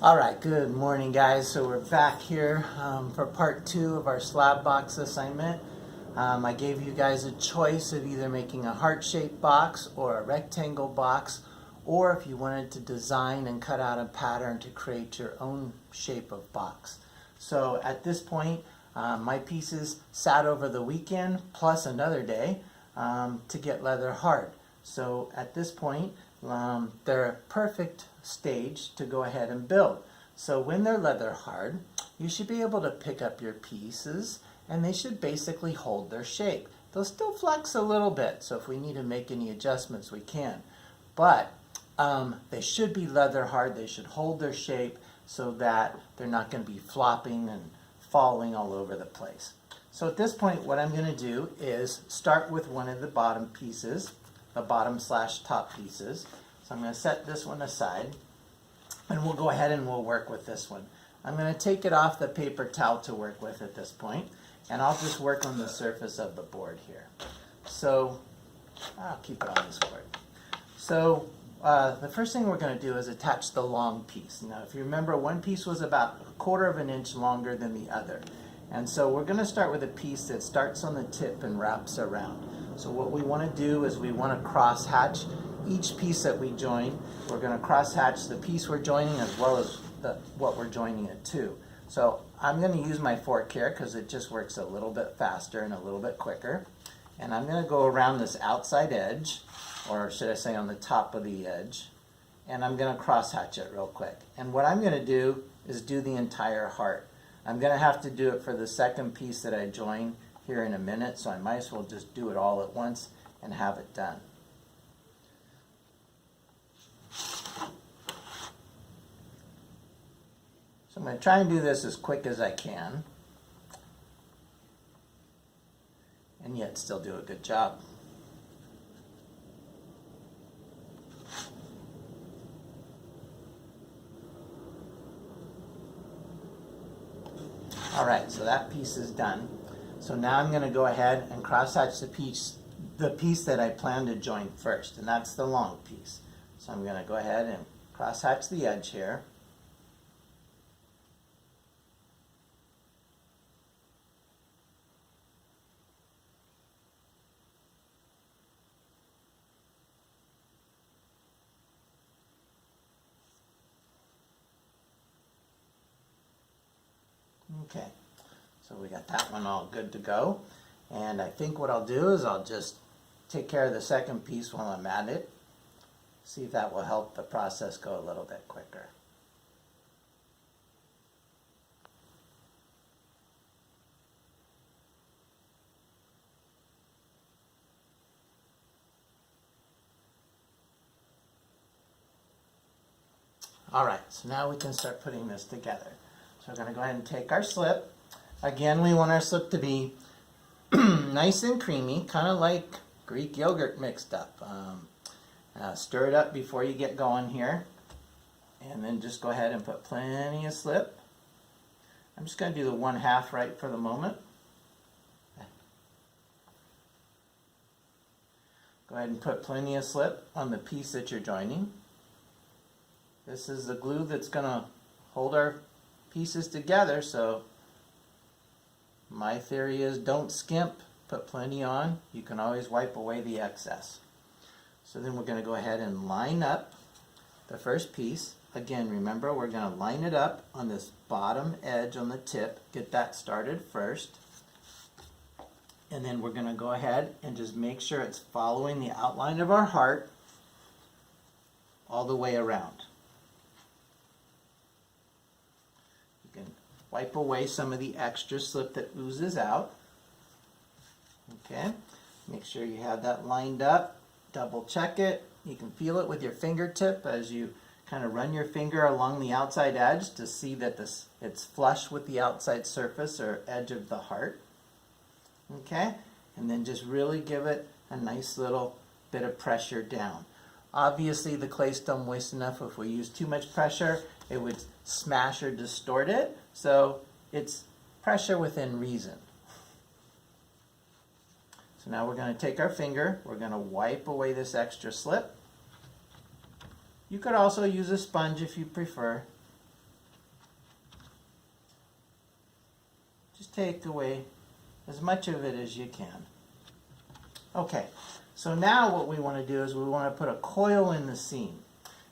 Alright, good morning guys. So we're back here for part 2 of our slab box assignment. I gave you guys a choice of either making a heart-shaped box or a rectangle box, or if you wanted to design and cut out a pattern to create your own shape of box. So at this point, my pieces sat over the weekend plus another day to get leather hard. So at this point, they're a perfect stage to go ahead and build. So when they're leather hard, you should be able to pick up your pieces and they should basically hold their shape. They'll still flex a little bit, so if we need to make any adjustments, we can. But they should be leather hard. They should hold their shape so that they're not going to be flopping and falling all over the place. So at this point, what I'm going to do is start with one of the bottom pieces, the bottom / top pieces. So I'm going to set this one aside, and we'll go ahead and we'll work with this one. I'm going to take it off the paper towel to work with at this point, and I'll just work on the surface of the board here. So I'll keep it on this board. So the first thing we're going to do is attach the long piece. Now if you remember, one piece was about 1/4 of an inch longer than the other. And so we're going to start with a piece that starts on the tip and wraps around. So what we want to do is we want to cross hatch each piece that we join. We're going to cross hatch the piece we're joining as well as what we're joining it to. So I'm going to use my fork here because it just works a little bit faster and a little bit quicker. And I'm going to go around this outside edge, or should I say on the top of the edge, and I'm going to cross hatch it real quick. And what I'm going to do is do the entire heart. I'm going to have to do it for the second piece that I join here in a minute, so I might as well just do it all at once and have it done. So I'm going to try and do this as quick as I can, and yet still do a good job. Alright, so that piece is done. So now I'm going to go ahead and cross hatch the piece that I plan to join first, and that's the long piece. So I'm going to go ahead and cross hatch the edge here. Okay, so we got that one all good to go. And I think what I'll do is I'll just take care of the second piece while I'm at it. See if that will help the process go a little bit quicker. Alright, so now we can start putting this together. So we're going to go ahead and take our slip. Again, we want our slip to be nice and creamy, kind of like Greek yogurt mixed up. Stir it up before you get going here. And then just go ahead and put plenty of slip. I'm just going to do the 1/2 right for the moment. Go ahead and put plenty of slip on the piece that you're joining. This is the glue that's going to hold our pieces together, so my theory is don't skimp, put plenty on. You can always wipe away the excess. So then we're going to go ahead and line up the first piece. Again, remember, we're going to line it up on this bottom edge on the tip, get that started first. And then we're going to go ahead and just make sure it's following the outline of our heart all the way around. You can wipe away some of the extra slip that oozes out. Okay, make sure you have that lined up. Double check it. You can feel it with your fingertip as you kind of run your finger along the outside edge to see that it's flush with the outside surface or edge of the heart. Okay, and then just really give it a nice little bit of pressure down. Obviously the clay's still moist enough. If we use too much pressure, it would smash or distort it. So it's pressure within reason. So now we're going to take our finger, we're going to wipe away this extra slip. You could also use a sponge if you prefer. take away as much of it as you can. Okay, so now what we want to do is we want to put a coil in the seam.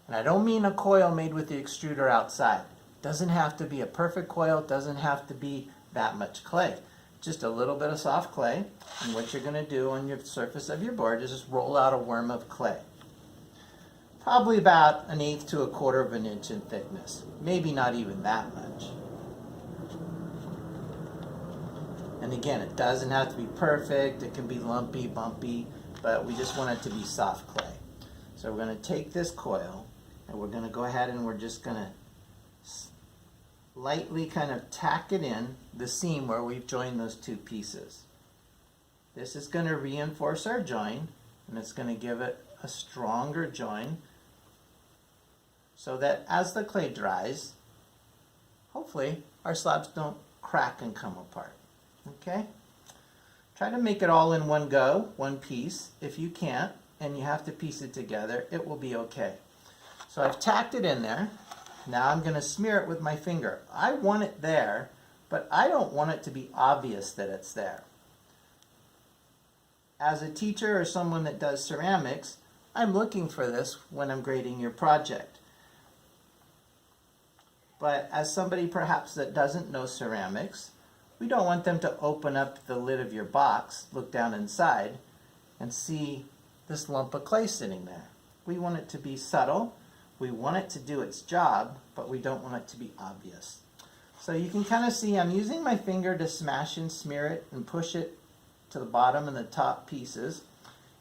And I don't mean a coil made with the extruder outside. It doesn't have to be a perfect coil. It doesn't have to be that much clay. Just a little bit of soft clay. And what you're going to do on your surface of your board is just roll out a worm of clay. Probably about 1/8 to 1/4 of an inch in thickness. Maybe not even that much. And again, it doesn't have to be perfect. It can be lumpy, bumpy, but we just want it to be soft clay. So we're going to take this coil and we're going to go ahead and we're just going to lightly kind of tack it in the seam where we've joined those two pieces. This is going to reinforce our join, and it's going to give it a stronger join so that as the clay dries, hopefully our slabs don't crack and come apart. Okay? Try to make it all in one go, one piece. If you can't and you have to piece it together, it will be okay. So I've tacked it in there. Now I'm going to smear it with my finger. I want it there, but I don't want it to be obvious that it's there. As a teacher or someone that does ceramics, I'm looking for this when I'm grading your project. But as somebody perhaps that doesn't know ceramics, we don't want them to open up the lid of your box, look down inside, and see this lump of clay sitting there. We want it to be subtle. We want it to do its job, but we don't want it to be obvious. So you can kind of see I'm using my finger to smash and smear it and push it to the bottom and the top pieces,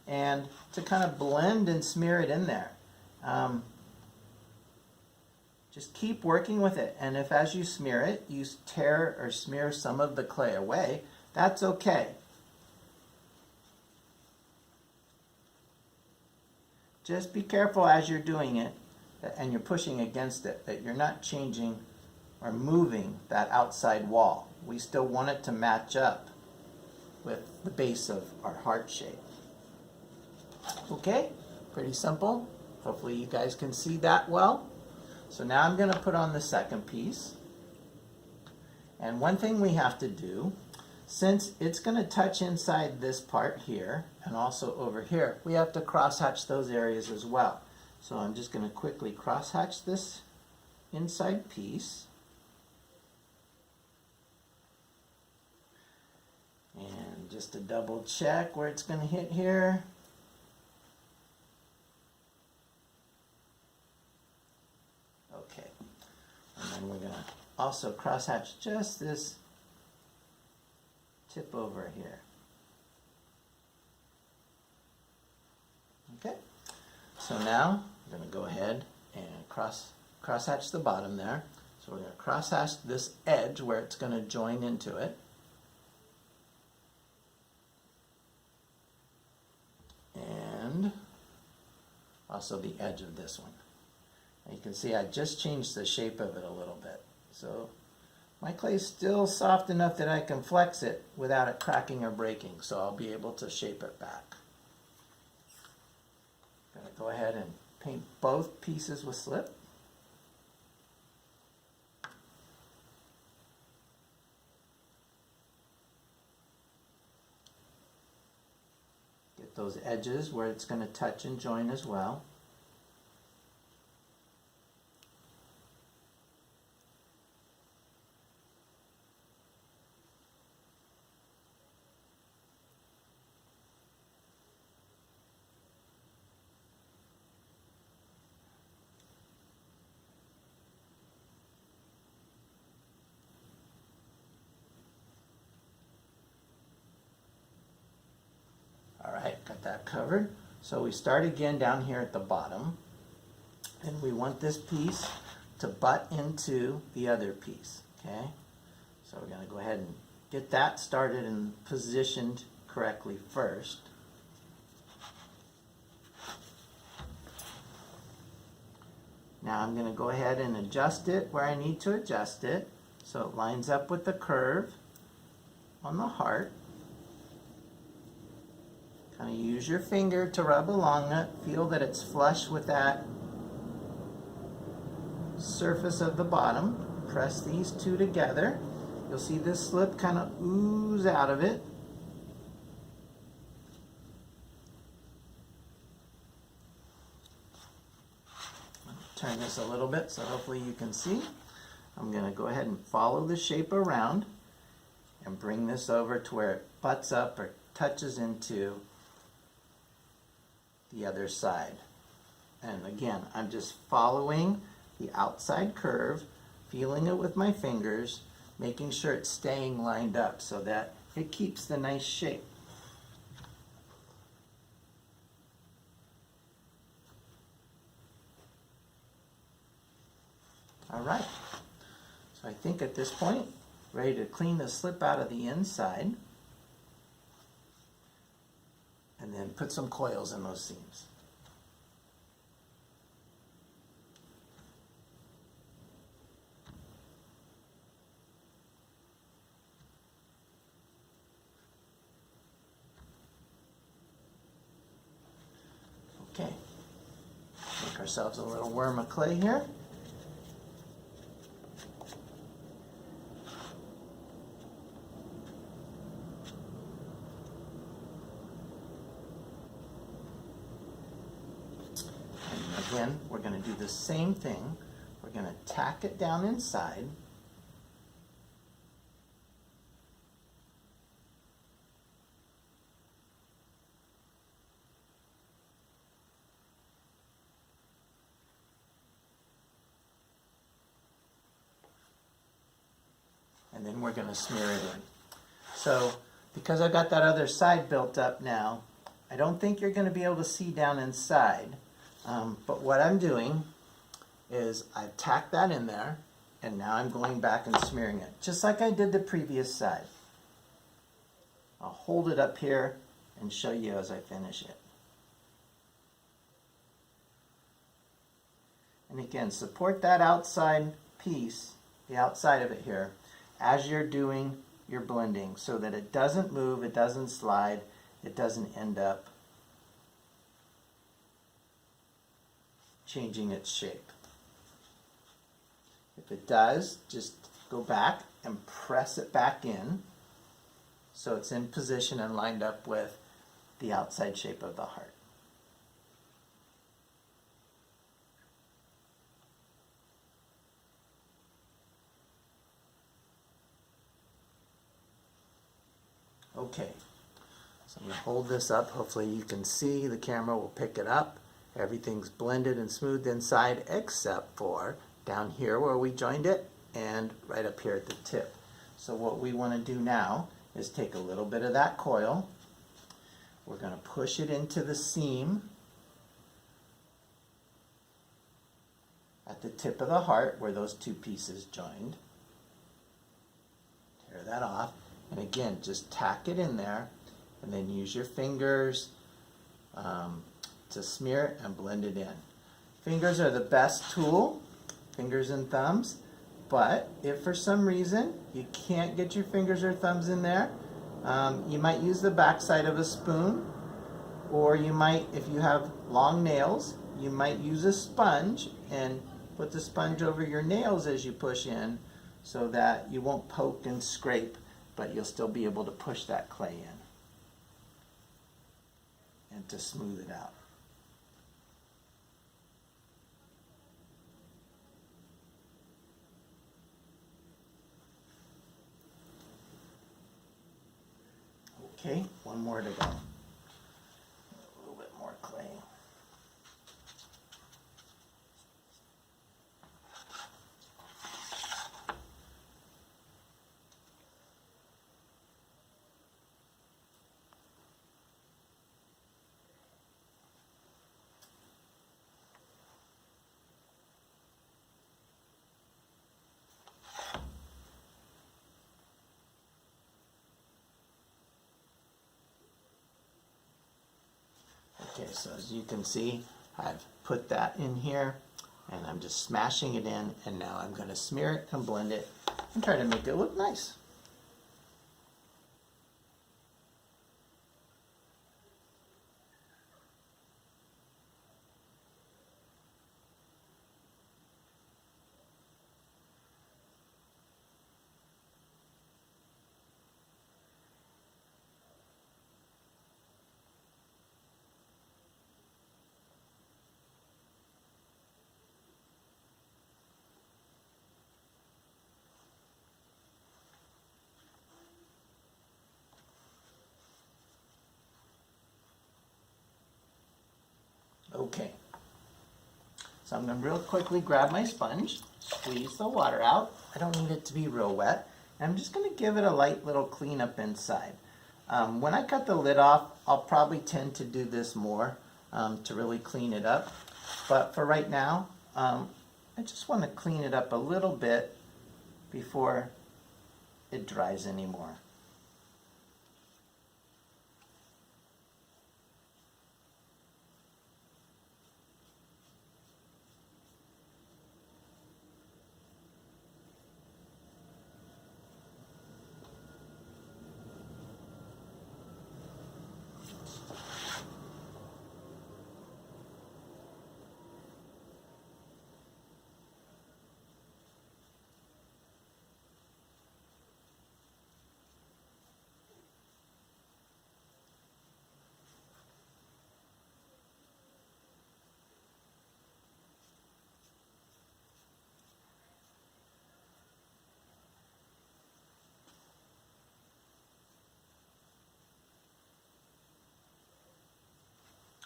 and to kind of blend and smear it in there. Just keep working with it, and if as you smear it, you tear or smear some of the clay away, that's okay. Just be careful as you're doing it and you're pushing against it, that you're not changing or moving that outside wall. We still want it to match up with the base of our heart shape. Okay, pretty simple. Hopefully you guys can see that well. So now I'm going to put on the second piece. And one thing we have to do, since it's going to touch inside this part here and also over here, we have to cross-hatch those areas as well. So I'm just going to quickly cross-hatch this inside piece. And just to double check where it's going to hit here. Okay. And then we're going to also cross-hatch just this tip over here. Okay. So now I'm going to go ahead and cross-hatch the bottom there. So we're going to cross-hatch this edge where it's going to join into it. And also the edge of this one. And you can see I just changed the shape of it a little bit. So my clay is still soft enough that I can flex it without it cracking or breaking. So I'll be able to shape it back. I'm going to go ahead and paint both pieces with slip. Get those edges where it's going to touch and join as well. Alright, got that covered. So we start again down here at the bottom, and we want this piece to butt into the other piece, okay? So we're going to go ahead and get that started and positioned correctly first. Now I'm going to go ahead and adjust it where I need to adjust it so it lines up with the curve on the heart. Kind of use your finger to rub along it. Feel that it's flush with that surface of the bottom. Press these two together. You'll see this slip kind of ooze out of it. Turn this a little bit so hopefully you can see. I'm going to go ahead and follow the shape around and bring this over to where it butts up or touches into the other side. And again, I'm just following the outside curve, feeling it with my fingers, making sure it's staying lined up so that it keeps the nice shape. All right, so I think at this point, ready to clean the slip out of the inside and then put some coils in those seams. Okay, make ourselves a little worm of clay here. Again, we're going to do the same thing. We're going to tack it down inside. And then we're going to smear it in. So, because I've got that other side built up now, I don't think you're going to be able to see down inside. But what I'm doing is I've tacked that in there, and now I'm going back and smearing it, just like I did the previous side. I'll hold it up here and show you as I finish it. And again, support that outside piece, the outside of it here, as you're doing your blending so that it doesn't move, it doesn't slide, it doesn't end up changing its shape. If it does, just go back and press it back in so it's in position and lined up with the outside shape of the heart. Okay, so I'm going to hold this up. Hopefully you can see, the camera will pick it up. Everything's blended and smoothed inside except for down here where we joined it and right up here at the tip. So what we want to do now is take a little bit of that coil. We're going to push it into the seam at the tip of the heart where those two pieces joined. Tear that off. And again, just tack it in there and then use your fingers to smear it and blend it in. Fingers are the best tool, fingers and thumbs, but if for some reason you can't get your fingers or thumbs in there, you might use the back side of a spoon, or you might, if you have long nails, you might use a sponge and put the sponge over your nails as you push in so that you won't poke and scrape, but you'll still be able to push that clay in and to smooth it out. Okay, one more to go. A little bit more clay. Okay, so as you can see, I've put that in here and I'm just smashing it in, and now I'm going to smear it and blend it and try to make it look nice. So I'm going to real quickly grab my sponge, squeeze the water out. I don't need it to be real wet. And I'm just going to give it a light little cleanup inside. When I cut the lid off, I'll probably tend to do this more to really clean it up. But for right now, I just want to clean it up a little bit before it dries anymore.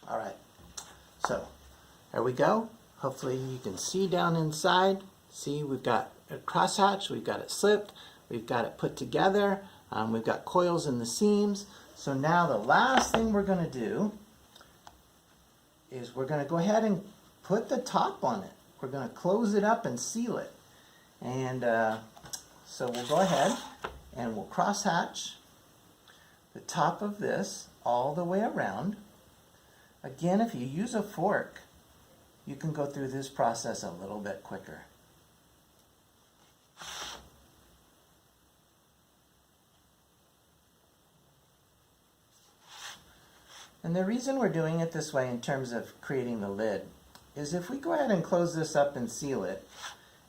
All right, so there we go. Hopefully you can see down inside. See, we've got a crosshatch, we've got it slipped, we've got it put together, we've got coils in the seams. So now the last thing we're going to do is we're going to go ahead and put the top on it. We're going to close it up and seal it. And so we'll go ahead and we'll crosshatch the top of this all the way around. Again, if you use a fork, you can go through this process a little bit quicker. And the reason we're doing it this way in terms of creating the lid is if we go ahead and close this up and seal it,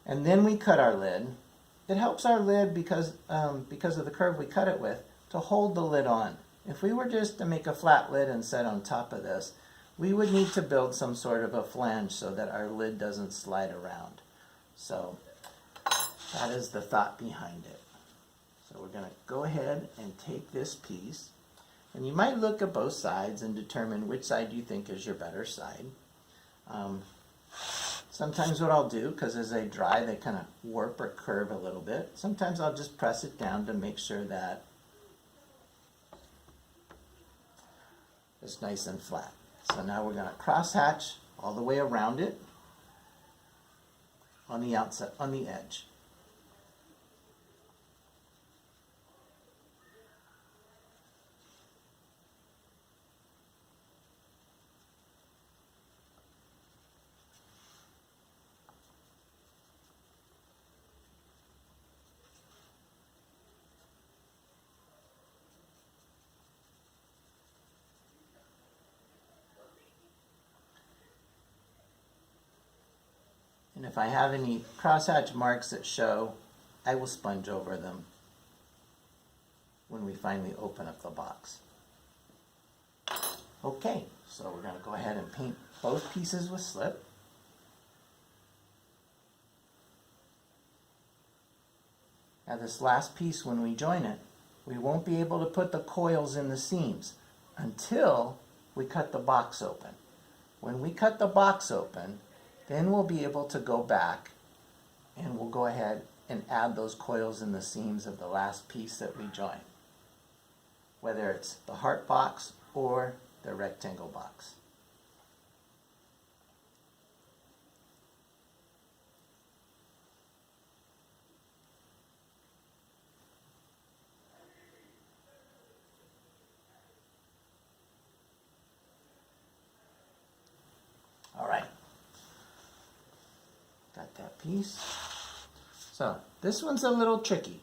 and then we cut our lid, it helps our lid because of the curve we cut it with to hold the lid on. If we were just to make a flat lid and set on top of this, we would need to build some sort of a flange so that our lid doesn't slide around. So that is the thought behind it. So we're going to go ahead and take this piece, and you might look at both sides and determine which side you think is your better side. Sometimes what I'll do, because as they dry they kind of warp or curve a little bit, sometimes I'll just press it down to make sure that it's nice and flat. So now we're going to cross hatch all the way around it on the outside, on the edge. And if I have any crosshatch marks that show, I will sponge over them when we finally open up the box. Okay, so we're going to go ahead and paint both pieces with slip. Now this last piece, when we join it, we won't be able to put the coils in the seams until we cut the box open. When we cut the box open, then we'll be able to go back and we'll go ahead and add those coils in the seams of the last piece that we join, whether it's the heart box or the rectangle box. All right. Got that piece. So this one's a little tricky.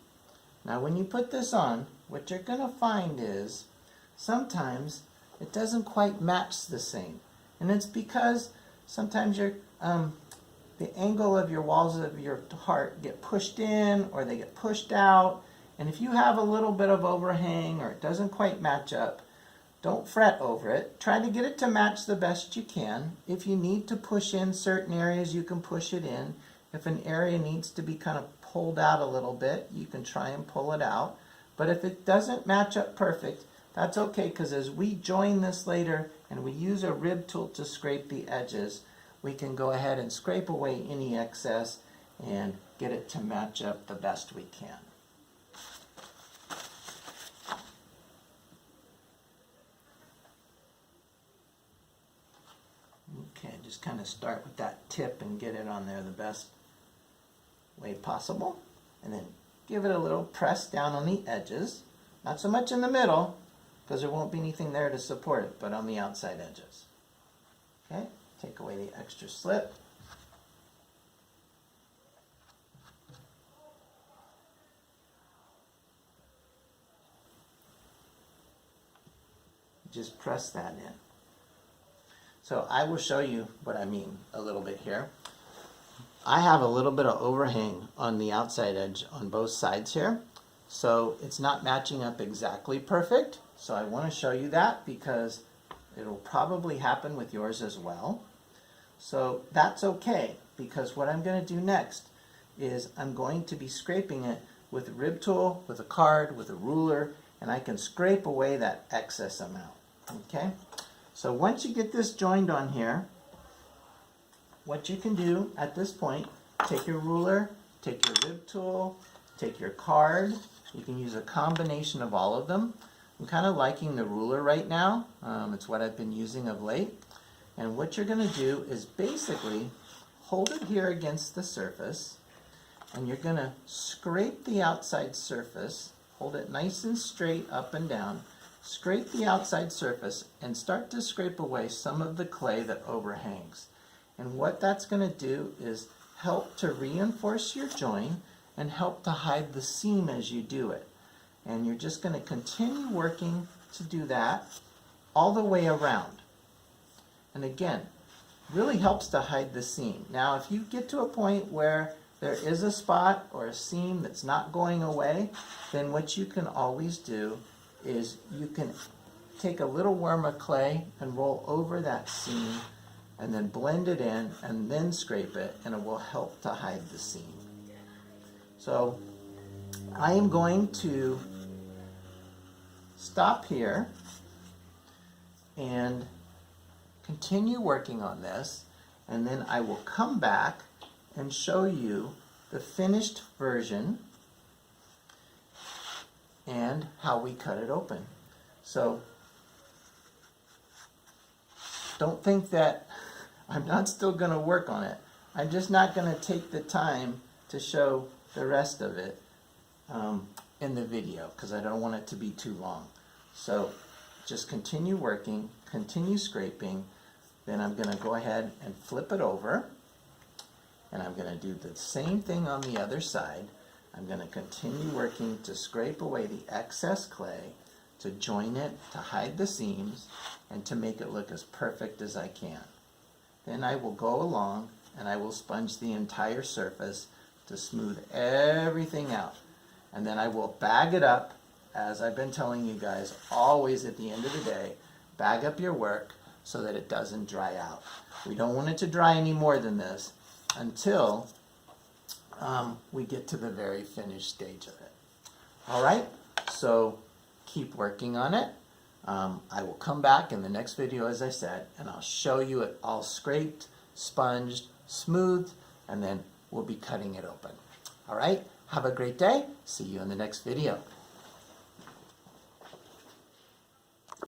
Now when you put this on, what you're going to find is sometimes it doesn't quite match the same. And it's because sometimes the angle of your walls of your heart get pushed in or they get pushed out. And if you have a little bit of overhang or it doesn't quite match up, don't fret over it. Try to get it to match the best you can. If you need to push in certain areas, you can push it in. If an area needs to be kind of pulled out a little bit, you can try and pull it out. But if it doesn't match up perfect, that's okay, because as we join this later and we use a rib tool to scrape the edges, we can go ahead and scrape away any excess and get it to match up the best we can. Okay, just kind of start with that tip and get it on there the best way possible. And then give it a little press down on the edges. Not so much in the middle, because there won't be anything there to support it, but on the outside edges. Okay, take away the extra slip. Just press that in. So I will show you what I mean a little bit here. I have a little bit of overhang on the outside edge on both sides here. So it's not matching up exactly perfect. So I want to show you that because it'll probably happen with yours as well. So that's okay, because what I'm going to do next is I'm going to be scraping it with a rib tool, with a card, with a ruler, and I can scrape away that excess amount. Okay? So once you get this joined on here, what you can do at this point, take your ruler, take your rib tool, take your card. You can use a combination of all of them. I'm kind of liking the ruler right now. It's what I've been using of late. And what you're going to do is basically hold it here against the surface, and you're going to scrape the outside surface, hold it nice and straight up and down, scrape the outside surface, and start to scrape away some of the clay that overhangs. And what that's going to do is help to reinforce your join and help to hide the seam as you do it. And you're just going to continue working to do that all the way around. And again, really helps to hide the seam. Now, if you get to a point where there is a spot or a seam that's not going away, then what you can always do is you can take a little worm of clay and roll over that seam and then blend it in and then scrape it, and it will help to hide the seam. So I am going to stop here and continue working on this, and then I will come back and show you the finished version and how we cut it open. So don't think that I'm not still going to work on it. I'm just not going to take the time to show the rest of it in the video because I don't want it to be too long. So just continue working, continue scraping, then I'm going to go ahead and flip it over, and I'm going to do the same thing on the other side. I'm going to continue working to scrape away the excess clay, to join it, to hide the seams, and to make it look as perfect as I can. Then I will go along and I will sponge the entire surface to smooth everything out. And then I will bag it up, as I've been telling you guys, always at the end of the day, bag up your work so that it doesn't dry out. We don't want it to dry any more than this until we get to the very finished stage of it. All right, so keep working on it. I will come back in the next video, as I said, and I'll show you it all scraped, sponged, smoothed, and then we'll be cutting it open. All right, have a great day. See you in the next video.